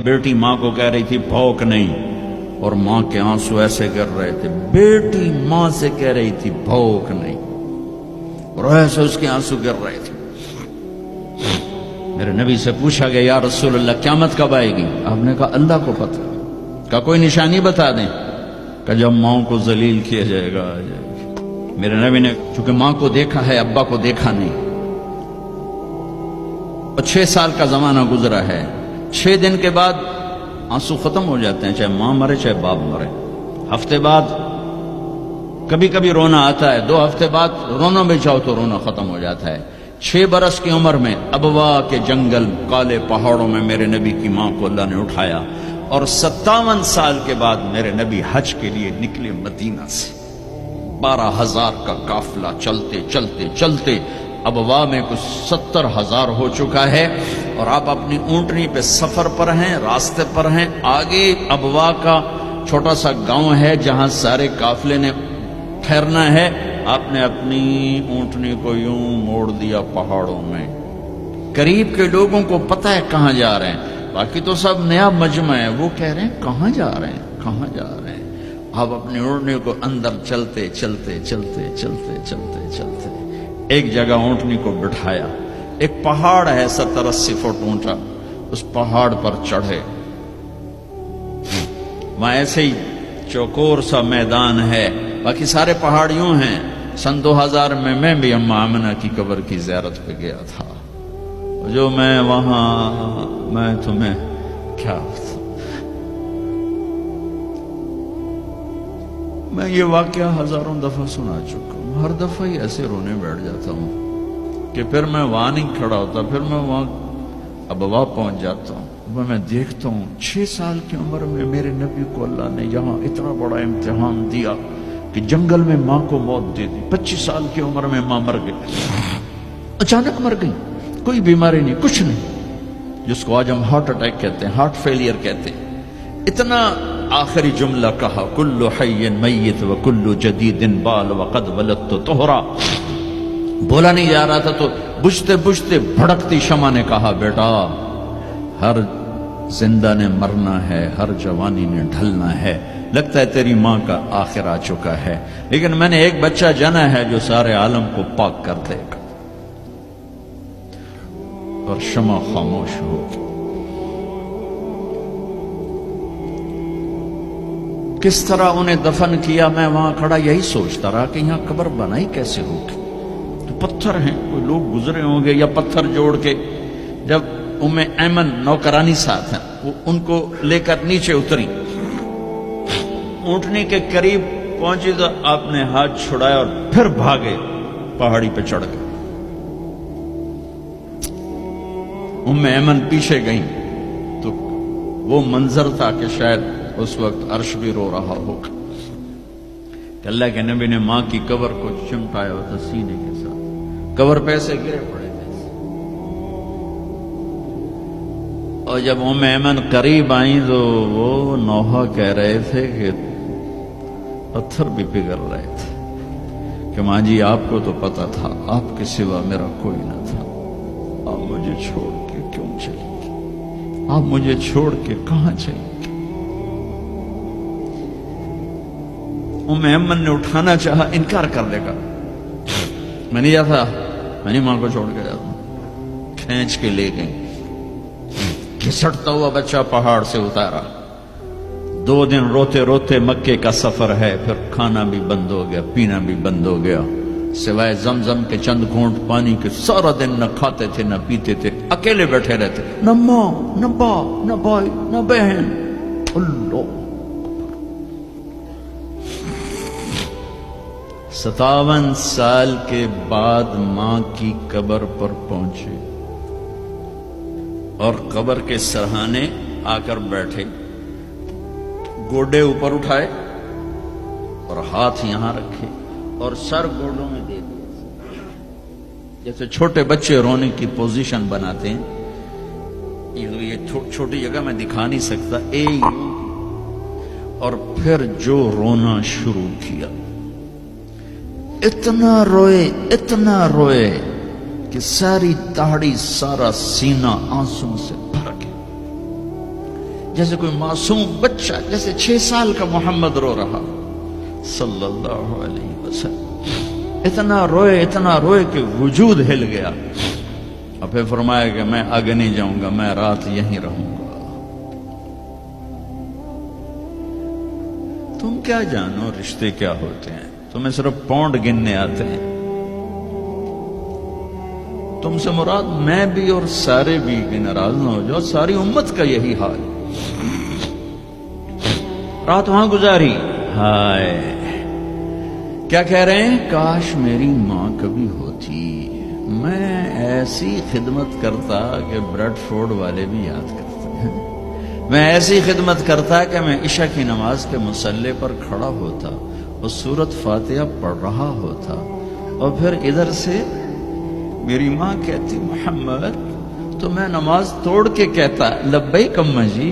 بیٹی ماں کو کہہ رہی تھی بھوک نہیں، اور ماں کے آنسو ایسے گر رہے تھے. بیٹی ماں سے کہہ رہی تھی بھوک نہیں، اور ایسے اس کے آنسو گر رہے تھے. میرے نبی سے پوچھا گیا یا رسول اللہ قیامت کب آئے گی؟ آپ نے کہا اللہ کو پتہ. کہا کوئی نشانی بتا دیں. کہ جب ماں کو ذلیل کیا جائے گا آ جائے گی. میرے نبی نے چونکہ ماں کو دیکھا ہے ابا کو دیکھا نہیں، 6 سال کا زمانہ گزرا ہے. 6 دن کے بعد آنسو ختم ہو جاتے ہیں، چاہے ماں مرے چاہے باپ مرے. ہفتے بعد کبھی کبھی رونا آتا ہے، 2 ہفتے بعد رونا بھی چاہو تو رونا ختم ہو جاتا ہے. 6 برس کی عمر میں ابوا کے جنگل کالے پہاڑوں میں میرے نبی کی ماں کو اللہ نے اٹھایا، اور 57 سال کے بعد میرے نبی حج کے لیے نکلے مدینہ سے. 12,000 کا قافلہ چلتے چلتے چلتے ابوا میں کچھ 70,000 ہو چکا ہے، اور آپ اپنی اونٹنی پہ سفر پر ہیں، راستے پر ہیں. آگے ابوا کا چھوٹا سا گاؤں ہے جہاں سارے قافلے نے ٹھہرنا ہے. آپ نے اپنی اونٹنی کو یوں موڑ دیا پہاڑوں میں. قریب کے لوگوں کو پتہ ہے کہاں جا رہے ہیں، باقی تو سب نیا مجمع ہے. وہ کہہ رہے ہیں کہاں جا رہے ہیں کہاں جا رہے ہیں. آپ اپنی اونٹنی کو اندر چلتے چلتے چلتے چلتے چلتے چلتے ایک جگہ اونٹنی کو بٹھایا. ایک پہاڑ ہے 70-80 فٹ اونچا، اس پہاڑ پر چڑھے. وہاں ایسے ہی چوکور سا میدان ہے، باقی سارے پہاڑ یوں ہیں. سن 2000 میں بھی اماں آمنہ کی قبر کی زیارت پہ گیا تھا. جو میں وہاں میں تمہیں کیا میں یہ واقعہ ہزاروں دفعہ سنا چکا ہوں. ہر دفعہ ہی ایسے رونے بیٹھ جاتا ہوں کہ پھر میں وہاں نہیں کھڑا ہوتا، پھر میں وہاں ابوا پہنچ جاتا ہوں. میں دیکھتا ہوں 6 سال کی عمر میں میرے نبی کو اللہ نے یہاں اتنا بڑا امتحان دیا کہ جنگل میں ماں کو موت دے دی. 25 سال کی عمر میں ماں مر گئی، اچانک مر گئی، کوئی بیماری نہیں کچھ نہیں، جس کو آج ہم ہارٹ اٹیک کہتے ہیں، ہارٹ فیلئر کہتے ہیں. اتنا آخری جملہ کہا کل حی میت و کل جدید بال وقد ولدت طہرا. بولا نہیں جا رہا تھا تو بجھتے بجھتے بھڑکتی شمع نے کہا بیٹا ہر زندہ نے مرنا ہے، ہر جوانی نے ڈھلنا ہے. لگتا ہے تیری ماں کا آخر آ چکا ہے، لیکن میں نے ایک بچہ جنا ہے جو سارے عالم کو پاک کر دے گا. اور شمع خاموش ہو گئی. کس طرح انہیں دفن کیا میں وہاں کھڑا یہی سوچتا رہا کہ یہاں قبر بنائی کیسے ہوگی. تو پتھر ہیں، کوئی لوگ گزرے ہوں گے یا پتھر جوڑ کے. جب ایمن نوکرانی ساتھ ہیں، وہ ان کو لے کر نیچے اتری، اونٹنی کے قریب پہنچی تو آپ نے ہاتھ چھڑایا اور پھر بھاگے، پہاڑی پہ چڑھ گئے. ایمن پیچھے گئیں تو وہ منظر تھا کہ شاید اس وقت عرش بھی رو رہا ہوگا کہ اللہ کے نبی نے ماں کی قبر کو چمٹایا ہوتا سینے کے ساتھ. قبر پہ سے گرے پڑے تھے. اور جب ایمن قریب آئیں تو وہ نوحہ کہہ رہے تھے کہ پتھر بھی پگھل رہے تھے کہ ماں جی آپ کو تو پتا تھا آپ کے سوا میرا کوئی نہ تھا، آپ مجھے چھوڑ کے کیوں چلی گئی، آپ مجھے چھوڑ کے کہاں چلی گئی. ایمن نے اٹھانا چاہا، انکار کر دے گا، میں نہیں جاتا، میں نہیں ماں کو چھوڑ کے جاتا. کھینچ کے لے گئی، گھسٹتا ہوا بچہ پہاڑ سے اتارا. 2 دن روتے روتے مکے کا سفر ہے، پھر کھانا بھی بند ہو گیا، پینا بھی بند ہو گیا، سوائے زمزم کے چند گھونٹ پانی کے سارا دن نہ کھاتے تھے نہ پیتے تھے، اکیلے بیٹھے رہتے، نہ ماں نہ باپ نہ بھائی نہ بہن. اللہ 57 سال کے بعد ماں کی قبر پر پہنچے اور قبر کے سرہانے آ کر بیٹھے، گوڈے اوپر اٹھائے اور ہاتھ یہاں رکھے اور سر گوڈوں میں دے دیے، جیسے چھوٹے بچے رونے کی پوزیشن بناتے ہیں. یہ چھوٹی جگہ میں دکھا نہیں سکتا. اور پھر جو رونا شروع کیا، اتنا روئے کہ ساری داڑھی سارا سینہ آنسوں سے بھر گیا. جیسے کوئی معصوم بچہ، جیسے 6 سال کا محمد رو رہا صلی اللہ علیہ وسلم، اتنا روئے کہ وجود ہل گیا، اور پھر فرمایا کہ میں آگے نہیں جاؤں گا، میں رات یہیں رہوں گا۔ تم کیا جانو رشتے کیا ہوتے ہیں، تمہیں صرف پاؤنڈ گننے آتے ہیں۔ تم سے مراد میں بھی اور سارے بھی، کہ ناراض نہ ہو جاؤ، ساری امت کا یہی حال۔ رات وہاں گزاری، ہائے کیا کہہ رہے ہیں، کاش میری ماں کبھی ہوتی، میں ایسی خدمت کرتا کہ بریڈ فورڈ والے بھی یاد کرتے ہیں، میں ایسی خدمت کرتا کہ میں عشاء کی نماز کے مصلی پر کھڑا ہوتا اور سورۃ فاتحہ پڑھ رہا ہوتا، اور پھر ادھر سے میری ماں کہتی محمد، تو میں نماز توڑ کے کہتا لبیک اماں جی،